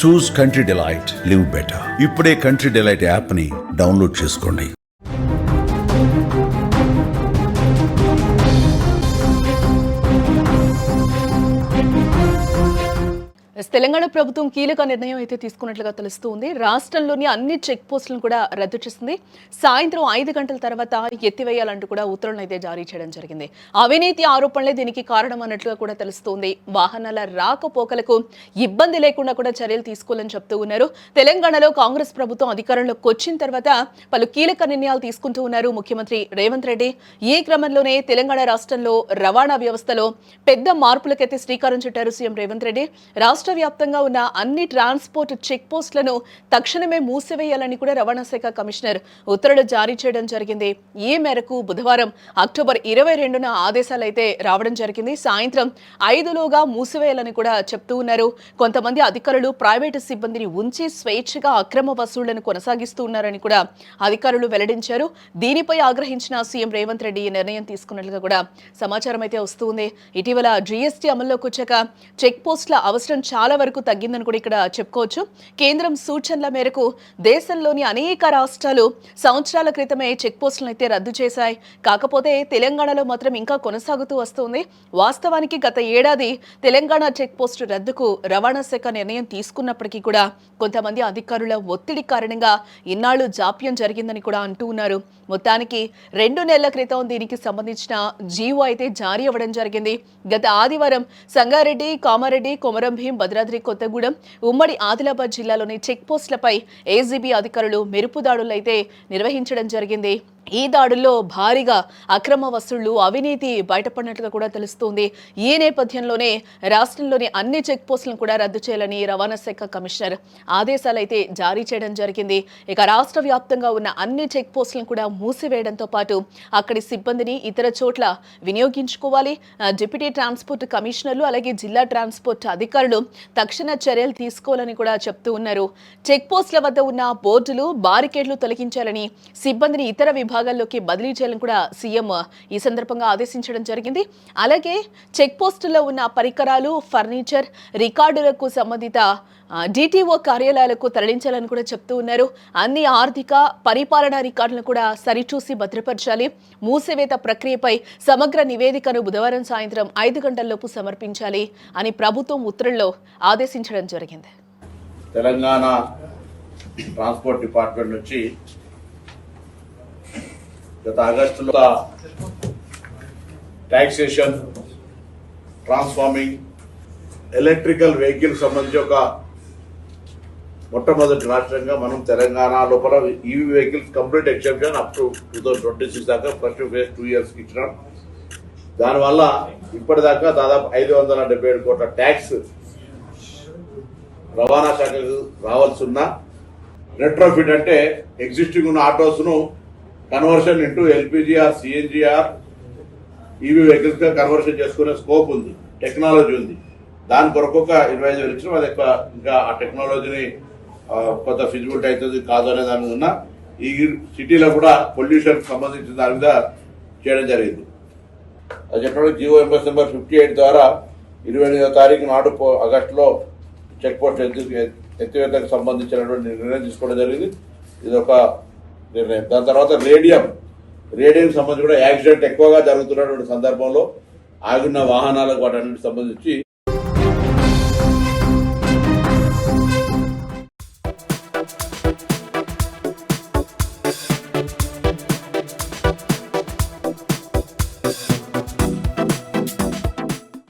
చూస్ country delight, live better. ఇప్పుడే country delight app ని download చేసుకోండి. తెలంగాణ ప్రభుత్వం కీలక నిర్ణయం అయితే తీసుకున్నట్లుగా తెలుస్తుంది. రాష్ట్రంలోని అన్ని చెక్ పోస్టులను కూడా రద్దు చేసింది. సాయంత్రం 5 గంటల తర్వాత ఎత్తివేయాలంటూ కూడా ఉత్తర్వులను అయితే జారీ చేయడం జరిగింది. అవినీతి ఆరోపణలే దీనికి కారణం అన్నట్లుగా కూడా తెలుస్తుంది. వాహనాల రాకపోకలకు ఇబ్బంది లేకుండా కూడా చర్యలు తీసుకోవాలని చెప్తూ ఉన్నారు. తెలంగాణలో కాంగ్రెస్ ప్రభుత్వం అధికారంలోకి వచ్చిన తర్వాత పలు కీలక నిర్ణయాలు తీసుకుంటూ ఉన్నారు ముఖ్యమంత్రి రేవంత్ రెడ్డి. ఈ క్రమంలోనే తెలంగాణ రాష్ట్రంలో రవాణా వ్యవస్థలో పెద్ద మార్పులకైతే శ్రీకారం చుట్టారు సీఎం రేవంత్ రెడ్డి. రాష్ట్ర వ్యాప్తంగా ఉన్న అన్ని ట్రాన్స్పోర్ట్ చెక్ పోస్టులను తక్షణమే మూసివేయాలని కూడా రవాణా శాఖ కమిషనర్ ఉత్తర్వులు జారీ చేయడం జరిగింది. ఈ మేరకు బుధవారం అక్టోబర్ 22న ఆదేశాలు అయితే రావడం జరిగింది. సాయంత్రం 5లోగా మూసివేయాలని కూడా చెప్తూ ఉన్నారు. కొంతమంది అధికారులు ప్రైవేటు సిబ్బందిని ఉంచి స్వేచ్ఛగా అక్రమ వసూళ్లను కొనసాగిస్తూ ఉన్నారని కూడా అధికారులు వెల్లడించారు. దీనిపై ఆగ్రహించిన సీఎం రేవంత్ రెడ్డి ఈ నిర్ణయం తీసుకున్నట్లుగా కూడా సమాచారం అయితే వస్తుంది. ఇటీవల జీఎస్టీ అమల్లోకి వచ్చాక చెక్ పోస్టుల అవసరం చాలా వరకు తగ్గిందని కూడా ఇక్కడ చెప్పుకోవచ్చు. కేంద్రం సూచనల మేరకు దేశంలోని అనేక రాష్ట్రాలు సంవత్సరాల క్రితమే చెక్ పోస్టులను అయితే రద్దు చేశాయి. కాకపోతే తెలంగాణలో మాత్రం ఇంకా కొనసాగుతూ వస్తుంది. వాస్తవానికి గత ఏడాది తెలంగాణ చెక్ పోస్టు రద్దుకు రవాణా శాఖ నిర్ణయం తీసుకున్నప్పటికీ కూడా కొంతమంది అధికారుల ఒత్తిడి కారణంగా ఇన్నాళ్లు జాప్యం జరిగిందని కూడా అంటూ ఉన్నారు. మొత్తానికి 2 నెలల క్రితం దీనికి సంబంధించిన జీవో అయితే జారీ అవ్వడం జరిగింది. గత ఆదివారం సంగారెడ్డి, కామారెడ్డి, కొమరంభీం, భద్రాద్రి కొత్తగూడెం, ఉమ్మడి ఆదిలాబాద్ జిల్లాలోని చెక్ పోస్టులపై ఏసీబీ అధికారులు మెరుపు దాడులు అయితే నిర్వహించడం జరిగింది. ఈ దాడుల్లో భారీగా అక్రమ వసూళ్లు, అవినీతి బయటపడినట్లుగా కూడా తెలుస్తోంది. ఈ నేపథ్యంలోనే రాష్ట్రంలోని అన్ని చెక్ పోస్టులను కూడా రద్దు చేయాలని రవాణా శాఖ కమిషనర్ ఆదేశాలు అయితే జారీ చేయడం జరిగింది. ఇక రాష్ట్ర వ్యాప్తంగా ఉన్న అన్ని చెక్ పోస్టులను కూడా మూసివేయడంతో పాటు అక్కడి సిబ్బందిని ఇతర చోట్ల వినియోగించుకోవాలి. డిప్యూటీ ట్రాన్స్పోర్ట్ కమిషనర్లు అలాగే జిల్లా ట్రాన్స్పోర్ట్ అధికారులు తక్షణ చర్యలు తీసుకోవాలని కూడా చెప్తూ ఉన్నారు. చెక్ పోస్టుల వద్ద ఉన్న బోర్డులు, బారికేడ్లు తొలగించాలని, సిబ్బందిని ఇతర విభాగాల్లోకి బదిలీ చేయాలని కూడా సీఎం ఈ సందర్భంగా ఆదేశించడం జరిగింది. అలాగే చెక్ పోస్టుల్లో ఉన్న పరికరాలు, ఫర్నిచర్, రికార్డులకు సంబంధిత డిటిఓ కార్యాలయాలకు తరలించాలని కూడా చెప్తూ ఉన్నారు. అన్ని ఆర్థిక పరిపాలనా రికార్డులను కూడా సరిచూసి భద్రపరచాలి. మూసివేత ప్రక్రియపై సమగ్ర నివేదికను బుధవారం సాయంత్రం 5 గంటల్లోపు సమర్పించాలి అని ప్రభుత్వం ఉత్తర్వుల్లో ఆదేశించడం జరిగింది. తెలంగాణ ట్రాన్స్పోర్ట్ డిపార్ట్మెంట్ నుంచి గత ఆగస్టులో టాక్సేషన్, ట్రాన్స్ఫార్మింగ్, ఎలక్ట్రికల్ వెహికల్ సంబంధించి ఒక మొట్టమొదటి రాష్ట్రంగా మనం తెలంగాణ లోపల EV vehicles complete exemption up to 2026 దాకా ఫస్ట్ ఫేజ్ 2 years ఇచ్చినాం. దానివల్ల ఇప్పటిదాకా దాదాపు 577 కోట్ల ట్యాక్స్ రవాణా శాఖకు రావాల్సి ఉన్న రెట్రోఫిట్ అంటే ఎగ్జిస్టింగ్ ఉన్న ఆటోస్ ను కన్వర్షన్ ఇంటూ ఎల్పీజీఆర్, సిఎన్జీఆర్, ఈవీ వెహికల్స్ గా కన్వర్షన్ చేసుకునే స్కోప్ ఉంది, టెక్నాలజీ ఉంది. దాని కొరకు ఒక 25,000 ఇచ్చినాం. అది ఇంకా ఆ టెక్నాలజీని కొంత ఫిజిబిలిటీ అవుతుంది కాదు అనే దాని మీద ఈ సిటీలో కూడా పొల్యూషన్ సంబంధించిన దాని మీద చేయడం జరిగింది. అది చెప్పినప్పుడు జియో ఎంఎస్ నెంబర్ 58 ద్వారా 28వ తారీఖు నాడు ఆగస్టులో చెక్ పోస్ట్ ఎత్తివేతకు సంబంధించినటువంటి నిర్ణయం తీసుకోవడం జరిగింది. ఇది ఒక నిర్ణయం. దాని తర్వాత రేడియం సంబంధించి కూడా యాక్సిడెంట్ ఎక్కువగా జరుగుతున్నటువంటి సందర్భంలో ఆగిన వాహనాలకు వాటన్నిటికి సంబంధించి